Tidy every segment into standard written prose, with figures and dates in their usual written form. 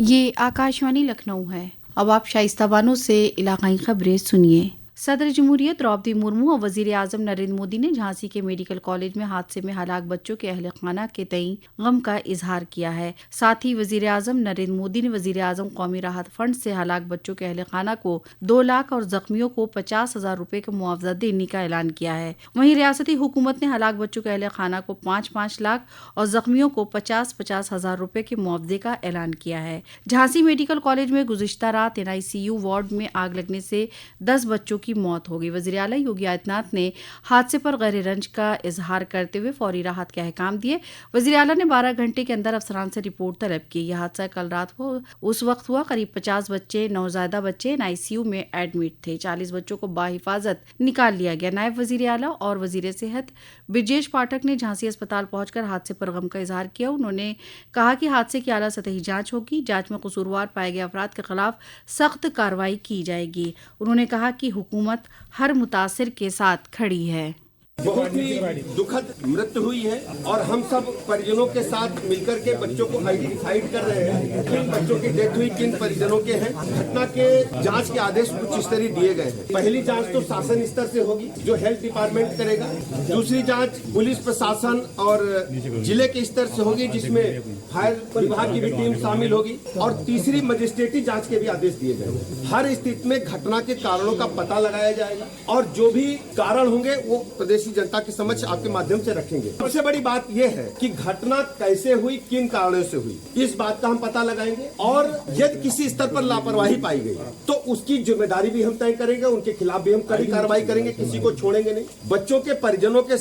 ये आकाशवाणी लखनऊ है। अब आप शाइस्ता बानो से इलाकाई खबरें सुनिए। सदर जमहूरियत द्रौपदी मुर्मू और वजीर आजम नरेंद्र मोदी ने झांसी के मेडिकल कॉलेज में हादसे में हलाक बच्चों के अहल खाना के तई गम का इजहार किया है। साथ ही वजीर आजम नरेंद्र मोदी ने वजीर आजम कौमी राहत फंड से हलाक बच्चों के अहल खाना को 2 लाख और जख्मियों को 50,000 रुपए का मुआवजा देने का ऐलान किया है। वहीं रियासती हुकूमत ने हलाक बच्चों के अहल खाना को 5-5 लाख और जख्मियों को 50-50 हजार रुपए के मुआवजे का ऐलान किया है। झांसी मेडिकल कॉलेज में गुज़िश्ता रात NICU वार्ड में आग लगने से 10 बच्चों की मौत हो गई। वज़ीर आला योगी आदित्यनाथ ने हादसे पर गैर रंज का इजहार करते हुए फौरी राहत के अहकाम दिए। वज़ीर आला ने 12 घंटे के अंदर अफसरान से रिपोर्ट तलब की। यह हादसा कल रात को उस वक्त हुआ करीब 50 बच्चे नौज़ायदा बच्चे NICU में एडमिट थे। 40 बच्चों को बाहिफाजत निकाल लिया गया। नायब वज़ीर आला और वज़ीर सेहत ब्रजेश पाठक ने झांसी अस्पताल पहुंचकर हादसे पर गम का इजहार किया। उन्होंने कहा कि हादसे की आला सतही जांच होगी। जांच में कसूरवार पाए गए अफराद के खिलाफ सख्त कार्रवाई की जाएगी। उन्होंने कहा कि हुकूमत हर मुतासिर के साथ खड़ी है। बहुत ही दुखद मृत्यु हुई है और हम सब परिजनों के साथ मिलकर के बच्चों को आइडेंटिफाइड कर रहे हैं। किन बच्चों की डेथ हुई, किन परिजनों के हैं। घटना के जांच के आदेश कुछ इस तरह दिए गए हैं। पहली जांच तो शासन स्तर से होगी जो हेल्थ डिपार्टमेंट करेगा। दूसरी जांच पुलिस प्रशासन और जिले के स्तर से होगी जिसमें फायर विभाग की भी टीम शामिल होगी। और तीसरी मजिस्ट्रेटी जाँच के भी आदेश दिए गए। हर स्थिति में घटना के कारणों का पता लगाया जाएगा और जो भी कारण होंगे वो प्रदेश जनता के समक्ष आपके माध्यम से रखेंगे। सबसे बड़ी बात यह है कि घटना कैसे हुई, किन कारणों से हुई, इस बात का हम पता लगाएंगे और यदि किसी स्तर पर लापरवाही पाई गई तो उसकी जिम्मेदारी भी हम तय करेंगे। उनके खिलाफ भी हम कड़ी कार्रवाई करेंगे, किसी को छोड़ेंगे नहीं। बच्चों के परिजनों के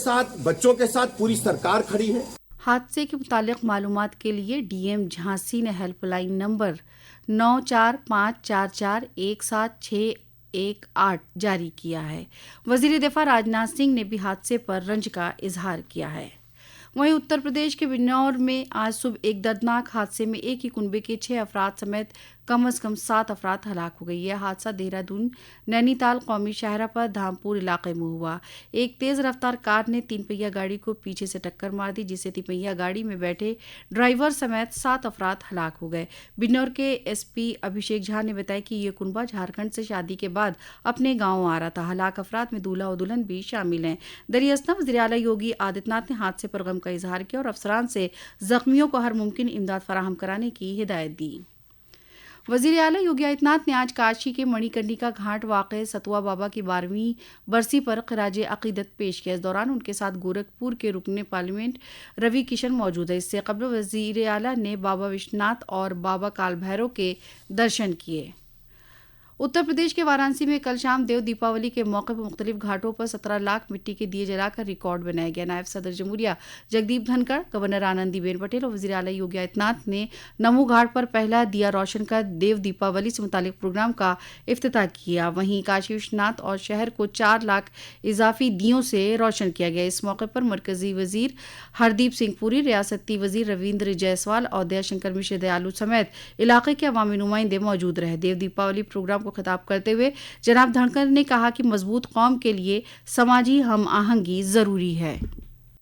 साथ पूरी सरकार खड़ी है। हादसे के मुतालिक मालूमात के लिए DM झांसी ने हेल्पलाइन नंबर 9454417618 जारी किया है। वजीर दिफा राजनाथ सिंह ने भी हादसे पर रंज का इजहार किया है। वहीं उत्तर प्रदेश के बिजनौर में आज सुबह एक दर्दनाक हादसे में एक ही कुनबे के 6 अफराद समेत कम से कम 7 अफराद हलाक हो गई। यह हादसा देहरादून नैनीताल कौमी शाहरा पर धामपुर इलाके में हुआ। एक तेज रफ्तार कार ने 3 पहिया गाड़ी को पीछे से टक्कर मार दी जिससे 3 पहिया गाड़ी में बैठे ड्राइवर समेत 7 अफराद हलाक हो गए। बिजनौर के SP अभिषेक झा ने बताया कि ये कुनबा झारखंड से शादी के बाद अपने गाँव आ रहा था। हलाक अफराद में दूल्हा और दुल्हन भी शामिल हैं। दरियासना वज़ीर आला योगी आदित्यनाथ ने हादसे पर गम का इजहार किया और अफसरान से जख्मियों को हर मुमकिन इमदाद फराहम कराने की हिदायत दी। वज़ीर आला योगी आदित्यनाथ ने आज काशी के मणिकर्णिका घाट वाक़े सतुआ बाबा की 12वीं बरसी पर ख़िराज अक़ीदत पेश किया। इस दौरान उनके साथ गोरखपुर के रुकने पार्लियामेंट रवि किशन मौजूद है। इससे कबल वज़ीर आला ने बाबा विश्वनाथ और बाबा काल भैरव के दर्शन किए। उत्तर प्रदेश के वाराणसी में कल शाम देव दीपावली के मौके पर मुख्तलिफ घाटों पर 17 लाख मिट्टी के दिए जलाकर रिकॉर्ड बनाया गया। नायब सदर जमहूरिया जगदीप धनखड़, गवर्नर आनंदीबेन पटेल और वज़ीर आला योगी आदित्यनाथ ने नमो घाट पर पहला दिया रोशन कर देव दीपावली से मुतालिक प्रोग्राम का इफ्तिताह किया। वहीं काशी विश्वनाथ और शहर को 4 लाख इजाफी दियों से रोशन किया गया। इस मौके पर मरकजी वजीर हरदीप सिंह पुरी, रियासती वजीर रविंद्र जायसवाल और दयाशंकर मिश्र दयालु समेत इलाके के अवामी नुमाइंदे मौजूद रहे। देव दीपावली प्रोग्राम खिताब करते हुए जनाब धनखड़ ने कहा कि मजबूत कौम के लिए समाजी हम आहंगी जरूरी है।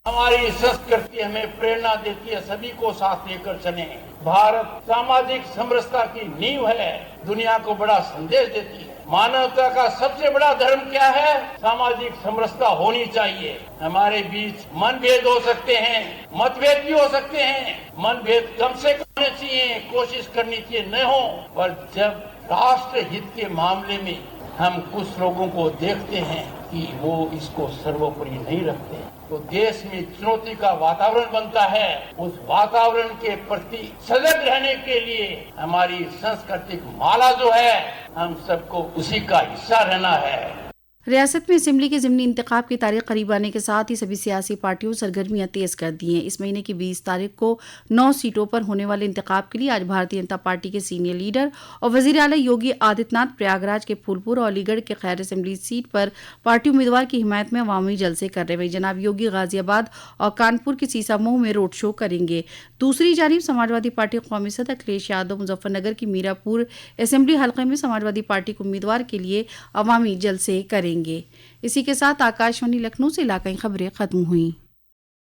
हमारी संस्कृति हमें प्रेरणा देती है, सभी को साथ लेकर चले। भारत सामाजिक समरसता की नींव है, दुनिया को बड़ा संदेश देती है। मानवता का सबसे बड़ा धर्म क्या है? सामाजिक समरसता होनी चाहिए। हमारे बीच मनभेद हो सकते हैं, मतभेद भी हो सकते हैं। मनभेद कम से कम होने चाहिए, कोशिश करनी चाहिए न हो। पर जब राष्ट्र हित के मामले में हम कुछ लोगों को देखते हैं कि वो इसको सर्वोपरि नहीं रखते, तो देश में चुनौती का वातावरण बनता है। उस वातावरण के प्रति सजग रहने के लिए हमारी सांस्कृतिक माला जो है, हम सबको उसी का हिस्सा रहना है। रियासत में असेंबली के ज़िमनी इंतखाब की तारीख करीब आने के साथ ही सभी सियासी पार्टियों सरगर्मियां तेज कर दी हैं। इस महीने की 20 तारीख को 9 सीटों पर होने वाले इंतखाब के लिए आज भारतीय जनता पार्टी के सीनियर लीडर और वज़ीर आला योगी आदित्यनाथ प्रयागराज के फूलपुर और अलीगढ़ के खैर असेंबली सीट पर पार्टी उम्मीदवार की हिमायत में अवामी जलसे कर रहे हैं। जनाब योगी गाजियाबाद और कानपुर के सीसामऊ में रोड शो करेंगे। दूसरी जानिब समाजवादी पार्टी कौमी सदर अखिलेश यादव मुजफ्फरनगर की मीरापुर असेंबली हल्के में समाजवादी पार्टी के उम्मीदवार के लिए अवामी जलसे करेंगे। इसी के साथ आकाशवाणी लखनऊ से इलाकाई खबरें खत्म हुई।